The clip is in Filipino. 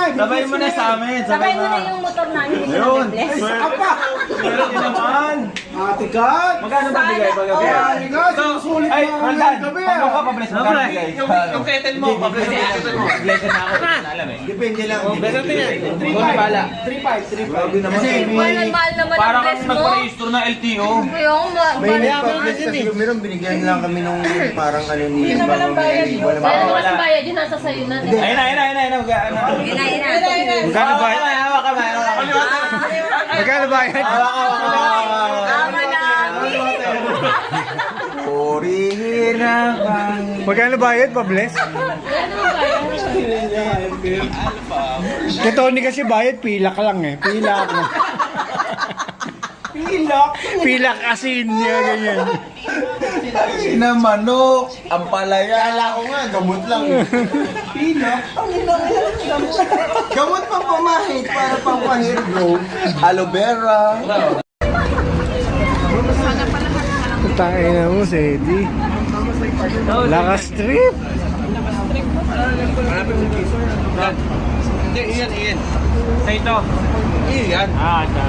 Sabay mo na sa amin. Sabay mo na yung motor namin. Yun. Bless. Apa! Meron din naman. Ate Kat! Magkano ba bigay pag gabi? Ay, nga, sinusulit Ay, na Roldan. gabi Pag ka pables, magkano bigay? Yung kettle mo, pables yung kettle mo. Blessed na ako. Alam eh. Depende lang. Better tingnan. 3.5. Kasi Mahal naman parang ang bless kang mo. nagpa-register na LTO. Yung May nagpa-bless kasi meron binigyan lang kami nung parang ano ni walang bayad yun. Walang Wala bayad. naman ang bayad yun, nasa sayo na. Ayun na. Magkano ba? Hawak ka ba? Magkano ba yan? Tama na. Purihin ang Magkano bayad, Pables? Kay Tony kasi bayad, pilak lang eh. Pilak. Pilak asin niya, ganyan. na manok, ang palaya. Kala ko nga, gamot lang. Gamot pa pamahit para pang hair growth. Aloe vera. Tayo na mo, Sedi. Lakas trip. Hindi, iyan. Sa ito. Iyan. Ah, ito.